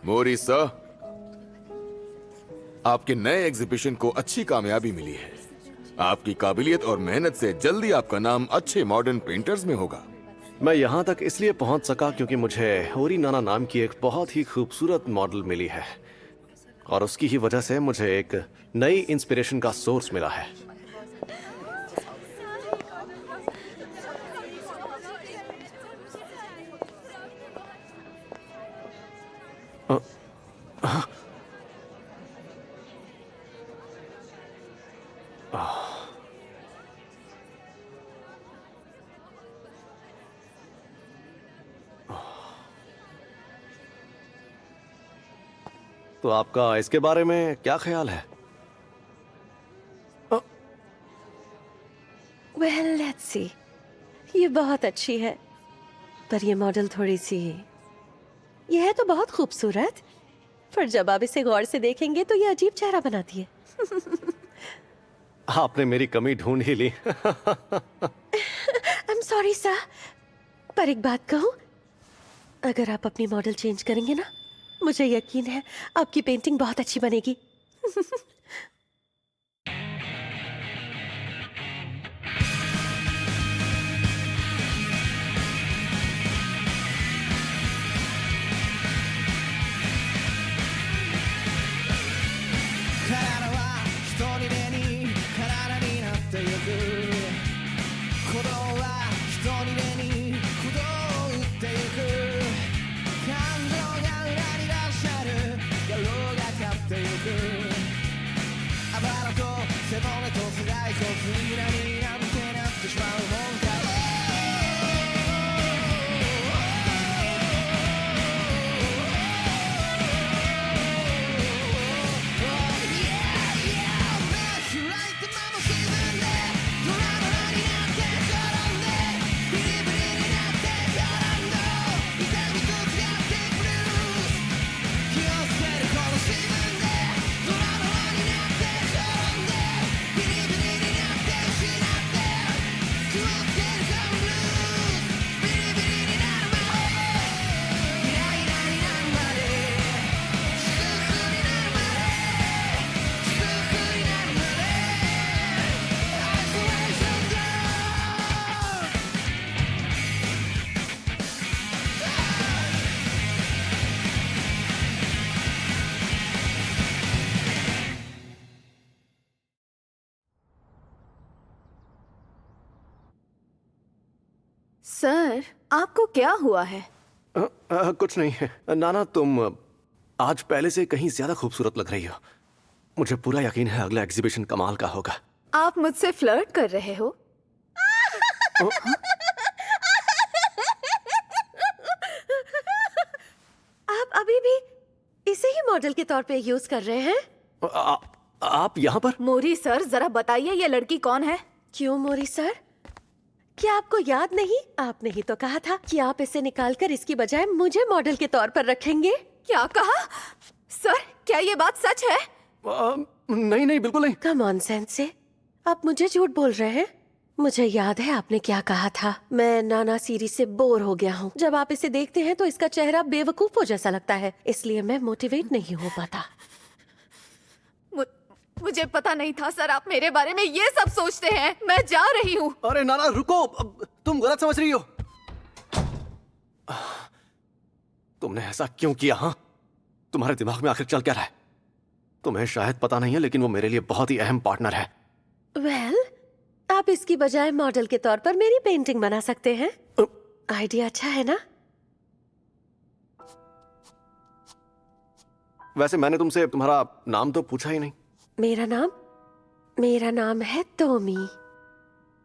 मोरी sir, आपके नए exhibition को अच्छी कामयाबी मिली है। आपकी काबिलियत और मेहनत से जल्दी आपका नाम अच्छे मॉडर्न पेंटर्स में होगा। मैं यहाँ तक इसलिए पहुँच सका क्योंकि मुझे होरी नाना नाम की एक बहुत ही खूबसूरत मॉडल मिली है और उसकी ही वजह से मुझे एक नई इंस्पिरेशन का सोर्स मिला है। तो आपका इसके बारे में क्या ख्याल है? Well, let's see. ये बहुत अच्छी है, पर ये मॉडल थोड़ी सी, ये है तो बहुत खूबसूरत, पर जब आप इसे गौर से देखेंगे तो ये अजीब चेहरा बनाती है। आपने मेरी कमी ढूंढ ही ली। I'm sorry sir, पर एक बात कहूँ, अगर आप अपनी मॉडल चेंज करेंगे ना, मुझे यकीन है आपकी पेंटिंग बहुत अच्छी बनेगी। सर, आपको क्या हुआ है? कुछ नहीं है नाना, तुम आज पहले से कहीं ज्यादा खूबसूरत लग रही हो। मुझे पूरा यकीन है अगला एग्जीबिशन कमाल का होगा। आप मुझसे फ्लर्ट कर रहे हो? आप अभी भी इसे ही मॉडल के तौर पे यूज कर रहे हैं? आप यहाँ पर? मोरी सर, जरा बताइए ये लड़की कौन है? क्यों मोरी सर, क्या आपको याद नहीं? आपने ही तो कहा था कि आप इसे निकालकर इसकी बजाय मुझे मॉडल के तौर पर रखेंगे। क्या कहा? सर, क्या ये बात सच है? नहीं नहीं, बिल्कुल नहीं। कम ऑन सेंस से आप मुझे झूठ बोल रहे हैं। मुझे याद है आपने क्या कहा था। मैं नाना सीरीज से बोर हो गया हूँ। जब आप इसे देखते हैं तो इसका चेहरा बेवकूफों जैसा लगता है, इसलिए मैं मोटिवेट नहीं हो पाता। मुझे पता नहीं था सर, आप मेरे बारे में ये सब सोचते हैं। मैं जा रही हूँ। अरे नाना रुको, तुम गलत समझ रही हो। तुमने ऐसा क्यों किया? हाँ, तुम्हारे दिमाग में आखिर चल क्या रहा है? तुम्हें शायद पता नहीं है, लेकिन वो मेरे लिए बहुत ही अहम पार्टनर है। वेल, आप इसकी बजाय मॉडल के तौर पर मेरी पेंटिंग बना सकते हैं। आइडिया अच्छा है ना? वैसे मैंने तुमसे तुम्हारा नाम तो पूछा ही नहीं। मेरा नाम है टोमी।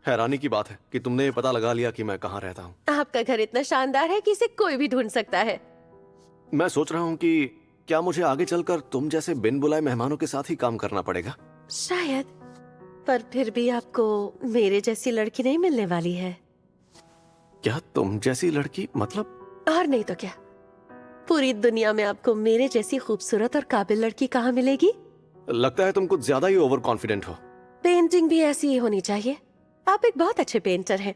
हैरानी की बात है कि तुमने ये पता लगा लिया कि मैं कहाँ रहता हूँ। आपका घर इतना शानदार है कि इसे कोई भी ढूंढ सकता है। मैं सोच रहा हूँ कि क्या मुझे आगे चलकर तुम जैसे बिन बुलाए मेहमानों के साथ ही काम करना पड़ेगा? शायद, पर फिर भी आपको मेरे जैसी लड़की नहीं मिलने वाली है। क्या तुम जैसी लड़की? मतलब? और नहीं तो क्या, पूरी दुनिया में आपको मेरे जैसी खूबसूरत और काबिल लड़की कहाँ मिलेगी? लगता है तुम कुछ ज्यादा ही ओवर कॉन्फिडेंट हो। पेंटिंग भी ऐसी ही होनी चाहिए। आप एक बहुत अच्छे पेंटर हैं।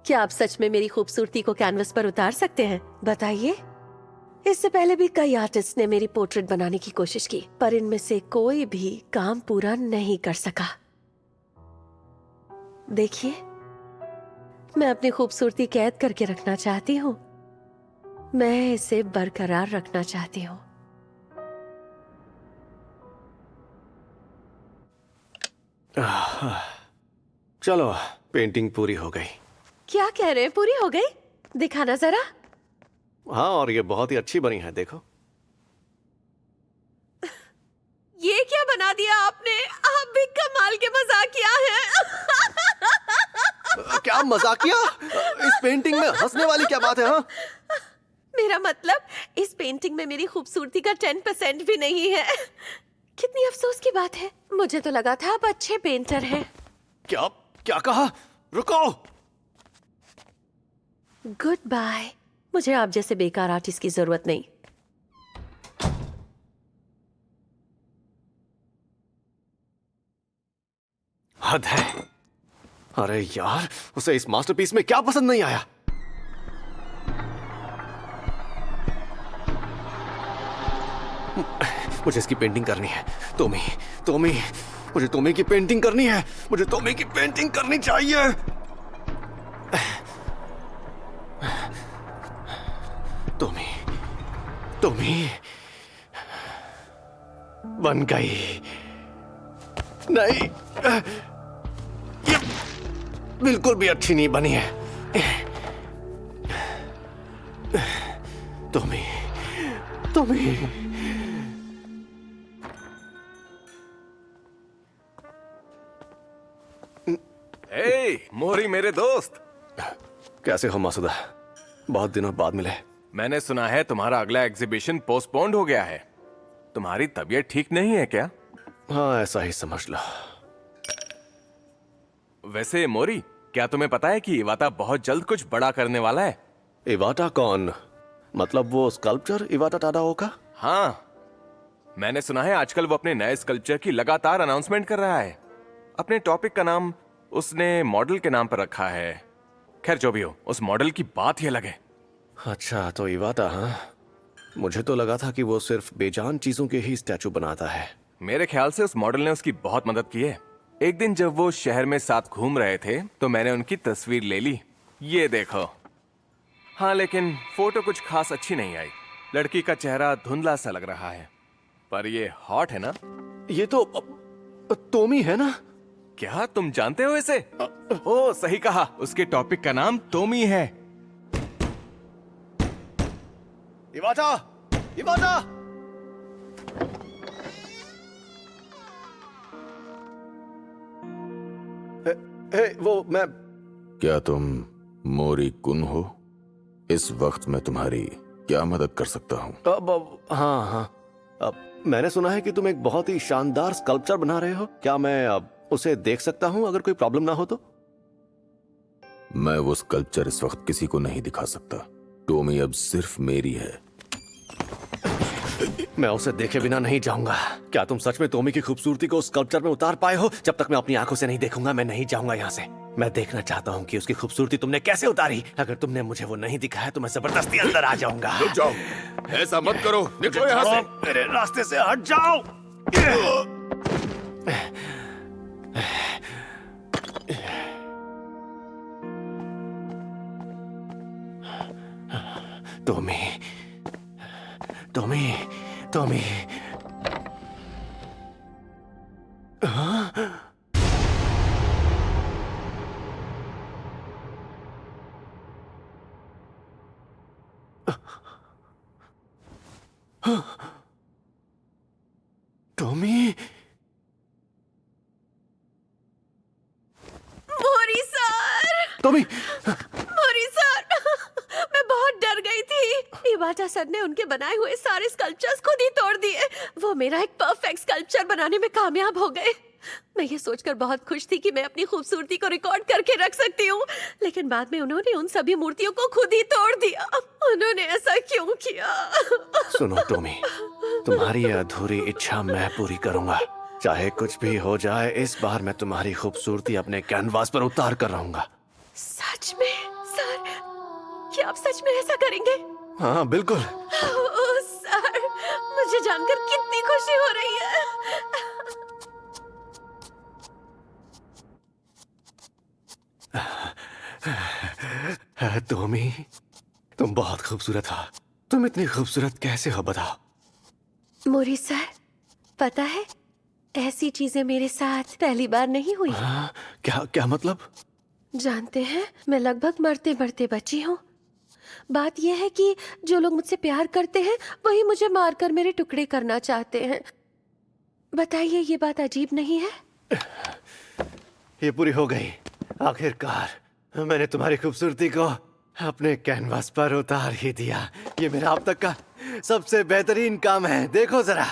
क्या आप सच में मेरी खूबसूरती को कैनवस पर उतार सकते हैं? बताइए। इससे पहले भी कई आर्टिस्ट ने मेरी पोर्ट्रेट बनाने की कोशिश की, पर इनमें से कोई भी काम पूरा नहीं कर सका। देखिए, मैं अपनी खूबसूरती कैद करके रखना चाहती हूँ। मैं इसे बरकरार रखना चाहती हूँ। चलो, पेंटिंग पूरी हो गई। क्या कह रहे हैं, पूरी हो गई? दिखाना जरा। हाँ, और ये बहुत ही अच्छी बनी है, देखो। ये क्या बना दिया आपने? आप भी कमाल के मजाकिया हैं। क्या मजाकिया? इस पेंटिंग में हंसने वाली क्या बात है? हाँ, मेरा मतलब, इस पेंटिंग में मेरी खूबसूरती का 10% भी नहीं है। कितनी अफसोस की बात है। मुझे तो लगा था आप अच्छे पेंटर हैं। क्या क्या कहा? रुको। Good bye. मुझे आप जैसे बेकार आर्टिस्ट की जरूरत नहीं। हद है। अरे यार, उसे इस मास्टरपीस में क्या पसंद नहीं आया? मुझे इसकी पेंटिंग करनी है। टोमी, टोमी, मुझे टोमी की पेंटिंग करनी है। मुझे टोमी की पेंटिंग करनी चाहिए। टोमी, टोमी, बन गई। नहीं, ये बिल्कुल भी अच्छी नहीं बनी है। Tommy, Tommy. हे, मोरी मेरे दोस्त। कैसे हो मासुदा? बहुत दिनों बाद मिले। मैंने सुना है तुम्हारा अगला एग्जीबिशन पोस्टपोन्ड हो गया है। तुम्हारी तबीयत ठीक नहीं है क्या? हाँ, ऐसा ही समझ लो। वैसे मोरी, क्या तुम्हें पता है कि इवाता बहुत जल्द कुछ बड़ा करने वाला है? इवाटा कौन? मतलब वो स्कल्पचर इवाटा टाडाओ का? हाँ, मैंने सुना है आजकल वो अपने नए स्कल्पचर की लगातार अनाउंसमेंट कर रहा है। अपने टॉपिक का नाम उसने मॉडल के नाम पर रखा है। खैर जो भी हो, उस मॉडल की बात ही अलग है। अच्छा, तो इवाटा। हाँ, मुझे तो लगा था कि वो सिर्फ बेजान चीजों के ही स्टैचू बनाता है। मेरे ख्याल से उस मॉडल ने उसकी बहुत मदद की है। एक दिन जब वो शहर में साथ घूम रहे थे तो मैंने उनकी तस्वीर ले ली। ये देखो। हाँ, लेकिन फोटो कुछ खास अच्छी नहीं आई। लड़की का चेहरा धुंधला सा लग रहा है, पर ये हॉट है ना? ये तो टोमी है ना? क्या तुम जानते हो इसे? ओ, सही कहा, उसके टॉपिक का नाम टोमी है। इवाटा, इवाटा। वो मैं। क्या तुम मोरी कुन हो? इस वक्त मैं तुम्हारी क्या मदद कर सकता हूँ? हाँ हाँ, मैंने सुना है कि तुम एक बहुत ही शानदार स्कल्पचर बना रहे हो। क्या मैं अब उसे देख सकता हूँ अगर कोई प्रॉब्लम ना हो तो? मैं वो स्कल्पचर इस वक्त किसी को नहीं दिखा सकता। टोमी अब सिर्फ मेरी है। मैं उसे देखे बिना नहीं जाऊंगा। क्या तुम सच में टोमी की खूबसूरती को स्कल्पचर में उतार पाए हो? जब तक मैं अपनी आंखों से नहीं देखूंगा मैं नहीं जाऊंगा यहाँ से। मैं देखना चाहता हूँ कि उसकी खूबसूरती तुमने कैसे उतारी। अगर तुमने मुझे वो नहीं दिखाया तो मैं जबरदस्ती अंदर आ जाऊंगा। रुक जाओ, ऐसा मत करो, निकलो यहाँ से। मेरे रास्ते से हट जाओ। Tommy, Tommy, Tommy. टोमी, मोरी सर, टोमी। मोरी सर, मैं बहुत डर गई थी। इवाटा सर ने उनके बनाए हुए सारे स्कल्पचर्स खुद ही तोड़ दिए। वो मेरा एक परफेक्ट स्कल्पचर बनाने में कामयाब हो गए। मैं ये सोचकर बहुत खुश थी कि मैं अपनी खूबसूरती को रिकॉर्ड करके रख सकती हूँ, लेकिन बाद में उन्होंने उन सभी मूर्तियों को खुद ही तोड़ दिया। उन्होंने ऐसा क्यों किया? सुनो टोमी, तुम्हारी ये अधूरी इच्छा मैं पूरी करूंगा। चाहे कुछ भी हो जाए, इस बार मैं तुम्हारी खूबसूरती अपने कैनवास पर उतार कर रहूंगा। सच में? क्या आप सच में ऐसा करेंगे? हाँ बिल्कुल। ओह सर, मुझे जानकर कितनी खुशी हो रही है। टॉमी, तुम बहुत खूबसूरत हो। तुम इतनी खूबसूरत कैसे हो बताओ? मोरी सर, पता है ऐसी चीजें मेरे साथ पहली बार नहीं हुई। हाँ, क्या क्या मतलब? जानते हैं, मैं लगभग मरते मरते बची हूँ। बात यह है कि जो लोग मुझसे प्यार करते हैं वही मुझे मारकर मेरे टुकड़े करना चाहते हैं। बताइए, ये बात अजीब नहीं है? ये पूरी हो गई। आखिरकार मैंने तुम्हारी खूबसूरती को अपने कैनवास पर उतार ही दिया। ये मेरा अब तक का सबसे बेहतरीन काम है। देखो जरा।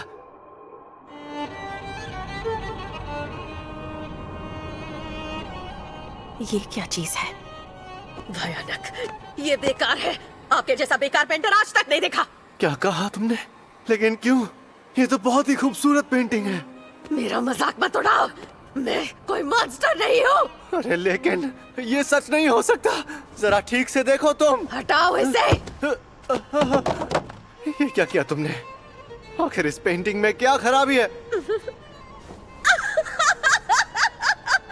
ये क्या चीज है? भयानक, ये बेकार है। आपके जैसा बेकार पेंटर आज तक नहीं देखा। क्या कहा तुमने? लेकिन क्यों? ये तो बहुत ही खूबसूरत पेंटिंग है। मेरा मजाक मत उड़ाओ, मैं कोई मॉन्स्टर नहीं हूँ। अरे लेकिन ये सच नहीं हो सकता। जरा ठीक से देखो तुम। हटाओ इसे। ये क्या किया तुमने? आखिर इस पेंटिंग में क्या खराबी है?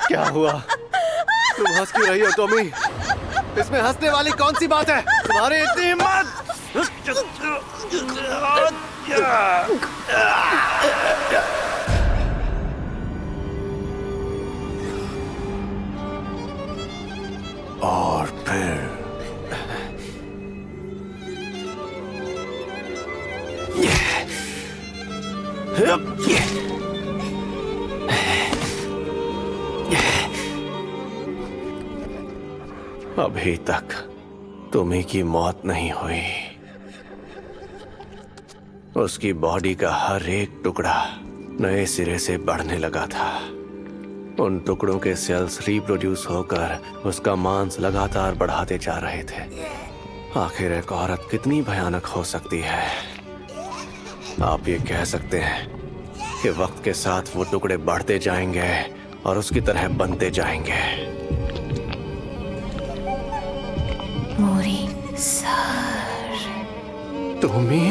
क्या हुआ? तुम हंस क्यों रही हो टॉमी? इसमें हंसने वाली कौन सी बात है? तुम्हारी इतनी हिम्मत! और फिर अभी तक तुम्ही की मौत नहीं हुई। उसकी बॉडी का हर एक टुकड़ा नए सिरे से बढ़ने लगा था। उन टुकड़ों के सेल्स रिप्रोड्यूस होकर उसका मांस लगातार बढ़ाते जा रहे थे। आखिर एक औरत कितनी भयानक हो सकती है? आप ये कह सकते हैं कि वक्त के साथ वो टुकड़े बढ़ते जाएंगे और उसकी तरह बनते जाएंगे। मोरी सर। टॉमी,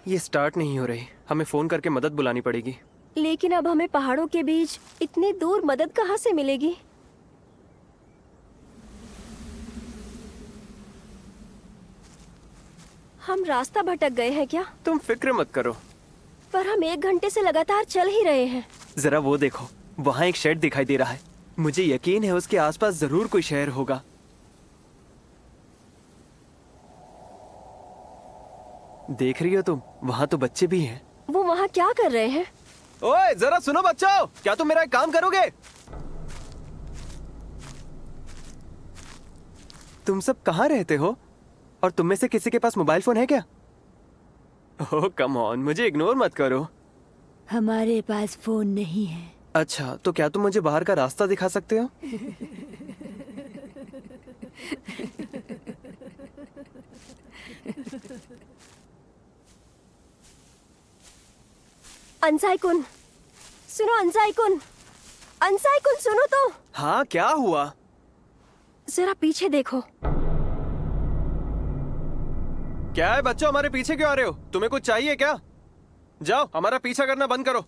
ये स्टार्ट नहीं हो रही। हमें फोन करके मदद बुलानी पड़ेगी। लेकिन अब हमें पहाड़ों के बीच इतनी दूर मदद कहाँ से मिलेगी? हम रास्ता भटक गए हैं क्या? तुम फिक्र मत करो। पर हम 1 घंटे से लगातार चल ही रहे हैं। जरा वो देखो, वहाँ एक शेड दिखाई दे रहा है। मुझे यकीन है उसके आसपास जरूर कोई शहर होगा। देख रही हो तुम? वहाँ तो बच्चे भी हैं। वो वहाँ क्या कर रहे हैं? ओए जरा सुनो बच्चों, क्या तुम मेरा एक काम करोगे? तुम सब कहाँ रहते हो? और तुम में से किसी के पास मोबाइल फोन है क्या? ओह कम ऑन, मुझे इग्नोर मत करो। हमारे पास फोन नहीं है। अच्छा, तो क्या तुम मुझे बाहर का रास्ता दिखा सकते हो? अंसाई-कुन, सुनो अंसाई-कुन, अंसाई-कुन सुनो तो। हाँ, क्या हुआ? जरा पीछे देखो। क्या है बच्चों, हमारे पीछे क्यों आ रहे हो? तुम्हें कुछ चाहिए क्या? जाओ, हमारा पीछा करना बंद करो।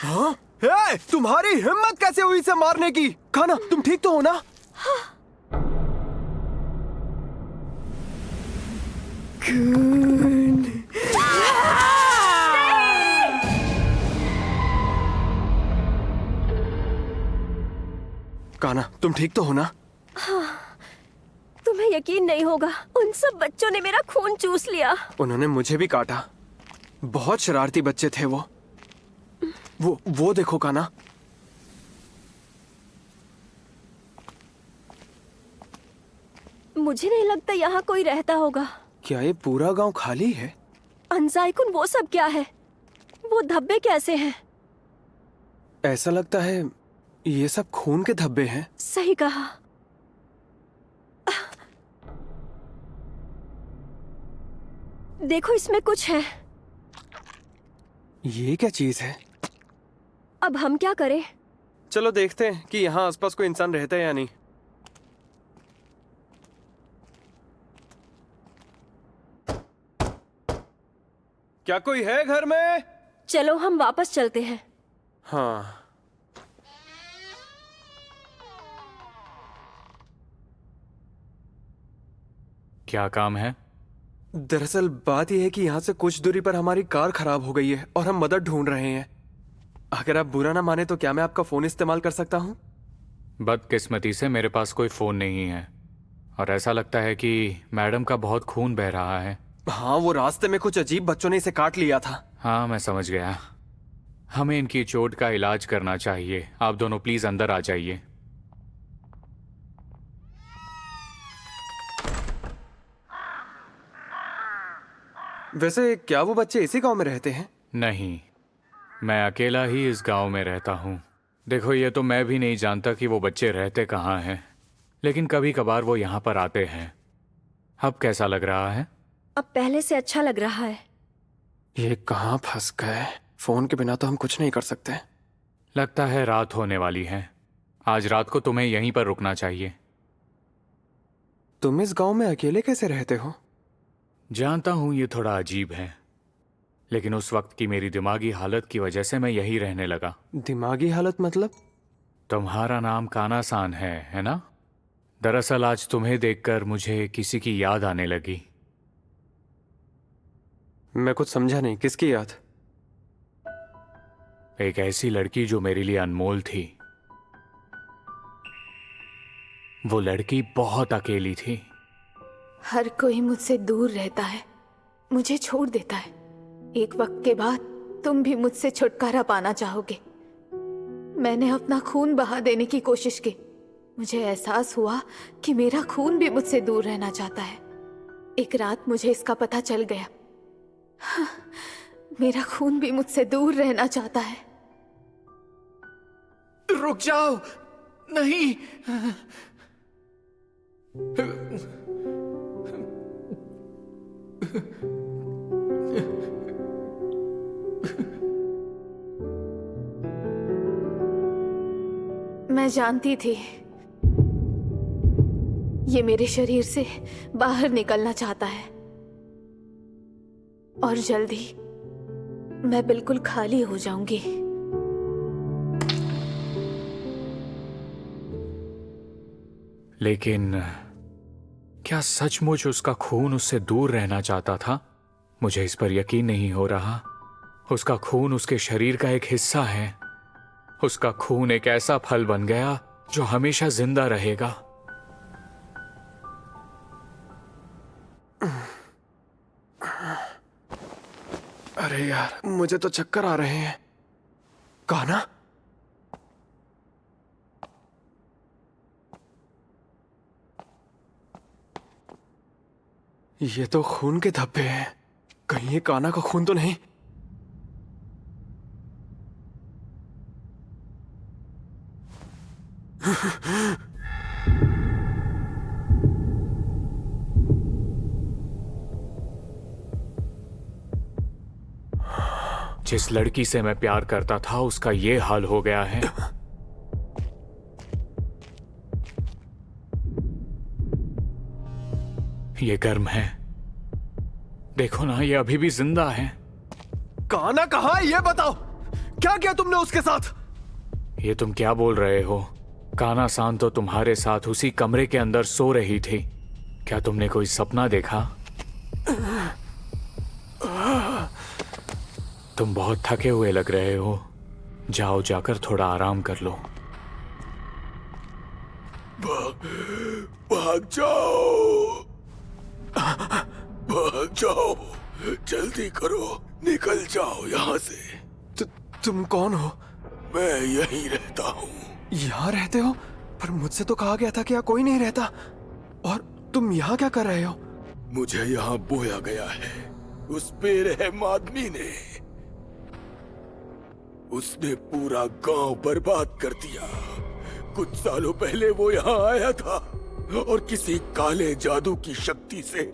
हाँ? हे, तुम्हारी हिम्मत कैसे हुई इसे मारने की? खाना, तुम ठीक तो हो ना? काना, तुम ठीक तो हो ना? तुम्हें यकीन नहीं होगा, उन सब बच्चों ने मेरा खून चूस लिया। उन्होंने मुझे भी काटा। बहुत शरारती बच्चे थे वो। वो देखो काना। मुझे नहीं लगता यहाँ कोई रहता होगा। क्या ये पूरा गांव खाली है? अंसाई-कुन, वो सब क्या है? वो धब्बे कैसे हैं? ऐसा लगता है ये सब खून के धब्बे हैं। सही कहा। देखो इसमें कुछ है। ये क्या चीज है? अब हम क्या करें? चलो देखते हैं कि यहाँ आसपास कोई इंसान रहता है या नहीं। क्या कोई है घर में? चलो हम वापस चलते हैं। हाँ। क्या काम है? दरअसल बात यह है कि यहाँ से कुछ दूरी पर हमारी कार खराब हो गई है और हम मदद ढूंढ रहे हैं। अगर आप बुरा ना माने तो क्या मैं आपका फोन इस्तेमाल कर सकता हूँ? बदकिस्मती से मेरे पास कोई फोन नहीं है और ऐसा लगता है कि मैडम का बहुत खून बह रहा है। हाँ, वो रास्ते में कुछ अजीब बच्चों ने इसे काट लिया था। हाँ, मैं समझ गया। हमें इनकी चोट का इलाज करना चाहिए। आप दोनों प्लीज अंदर आ जाइए। वैसे क्या वो बच्चे इसी गांव में रहते हैं? नहीं, मैं अकेला ही इस गांव में रहता हूँ। देखो, ये तो मैं भी नहीं जानता कि वो बच्चे रहते कहाँ हैं, लेकिन कभी कभार वो यहाँ पर आते हैं। अब कैसा लग रहा है? अब पहले से अच्छा लग रहा है। ये कहाँ फंस गए? फोन के बिना तो हम कुछ नहीं कर सकते। लगता है रात होने वाली है। आज रात को तुम्हें यहीं पर रुकना चाहिए। तुम इस गांव में अकेले कैसे रहते हो? जानता हूँ ये थोड़ा अजीब है, लेकिन उस वक्त की मेरी दिमागी हालत की वजह से मैं यहीं रहने लगा। दिमागी हालत मतलब? तुम्हारा नाम काना-सान है ना? दरअसल आज तुम्हें देखकर मुझे किसी की याद आने लगी। मैं कुछ समझा नहीं, किसकी याद? एक ऐसी लड़की जो मेरे लिए अनमोल थी। वो लड़की बहुत अकेली थी। हर कोई मुझसे दूर रहता है, मुझे छोड़ देता है। एक वक्त के बाद तुम भी मुझसे छुटकारा पाना चाहोगे। मैंने अपना खून बहा देने की कोशिश की। मुझे एहसास हुआ कि मेरा खून भी मुझसे दूर रहना चाहता है। एक रात मुझे इसका पता चल गया। हाँ, मेरा खून भी मुझसे दूर रहना चाहता है। रुक जाओ, नहीं। मैं जानती थी ये मेरे शरीर से बाहर निकलना चाहता है और जल्दी मैं बिल्कुल खाली हो जाऊंगी। लेकिन क्या सचमुच उसका खून उससे दूर रहना चाहता था? मुझे इस पर यकीन नहीं हो रहा। उसका खून उसके शरीर का एक हिस्सा है। उसका खून एक ऐसा फल बन गया जो हमेशा जिंदा रहेगा। अरे यार, मुझे तो चक्कर आ रहे हैं। काना? ये तो खून के धब्बे हैं। कहीं ये काना का खून तो नहीं? जिस लड़की से मैं प्यार करता था उसका ये हाल हो गया है। ये गर्म है, देखो ना, ये अभी भी जिंदा है। काना कहाँ है ये बताओ। क्या किया तुमने उसके साथ? ये तुम क्या बोल रहे हो? काना-सान तो तुम्हारे साथ उसी कमरे के अंदर सो रही थी। क्या तुमने कोई सपना देखा? तुम बहुत थके हुए लग रहे हो। जाओ, जाकर थोड़ा आराम कर लो। भाग जाओ, भाग जाओ, जल्दी करो, निकल जाओ यहाँ से। तुम कौन हो? मैं यहीं रहता हूँ। यहाँ रहते हो? पर मुझसे तो कहा गया था कि यहाँ कोई नहीं रहता। और तुम यहाँ क्या कर रहे हो? मुझे यहाँ बोया गया है उस बेरहम आदमी ने। उसने पूरा गांव बर्बाद कर दिया। कुछ सालों पहले वो यहाँ आया था और किसी काले जादू की शक्ति से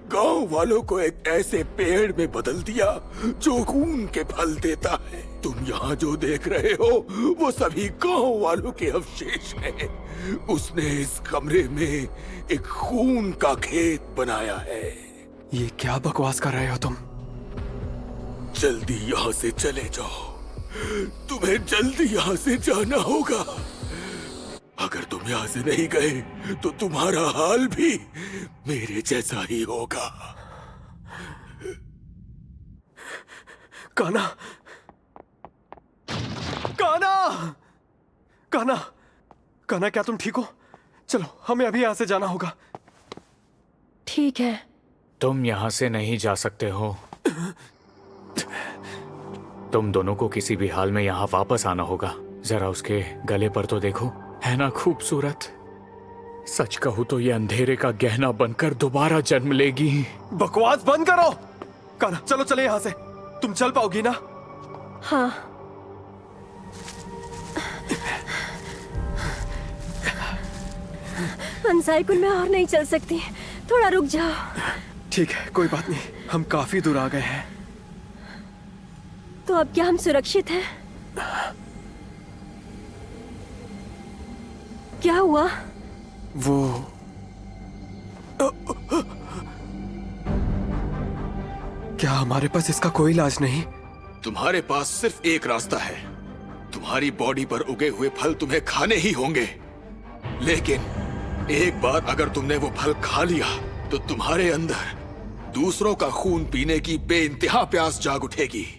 गांव वालों को एक ऐसे पेड़ में बदल दिया जो खून के फल देता है। तुम यहाँ जो देख रहे हो वो सभी गांव वालों के अवशेष हैं। उसने इस कमरे में एक खून का खेत बनाया है। ये क्या बकवास कर रहे हो तुम? जल्दी यहाँ से चले जाओ, तुम्हें जल्दी यहाँ से जाना होगा। अगर तुम यहाँ से नहीं गए तो तुम्हारा हाल भी मेरे जैसा ही होगा। कान्हा, कान्हा, कान्हा, कान्हा, क्या तुम ठीक हो? चलो, हमें अभी यहाँ से जाना होगा। ठीक है। तुम यहाँ से नहीं जा सकते हो। तुम दोनों को किसी भी हाल में यहाँ वापस आना होगा। जरा उसके गले पर तो देखो, है ना खूबसूरत? सच कहूं तो ये अंधेरे का गहना बनकर दोबारा जन्म लेगी। बकवास बंद करो। कान्हा, चलो चले यहाँ से। तुम चल पाओगी ना? हाँ। अंसाई-कुल, मैं और नहीं चल सकती, थोड़ा रुक जाओ। ठीक है, कोई बात नहीं, हम काफी दूर आ गए हैं। तो अब क्या हम सुरक्षित हैं? क्या हुआ? वो क्या हमारे पास इसका कोई इलाज नहीं? तुम्हारे पास सिर्फ एक रास्ता है। तुम्हारी बॉडी पर उगे हुए फल तुम्हें खाने ही होंगे, लेकिन एक बार अगर तुमने वो फल खा लिया तो तुम्हारे अंदर दूसरों का खून पीने की बेइंतहा प्यास जाग उठेगी।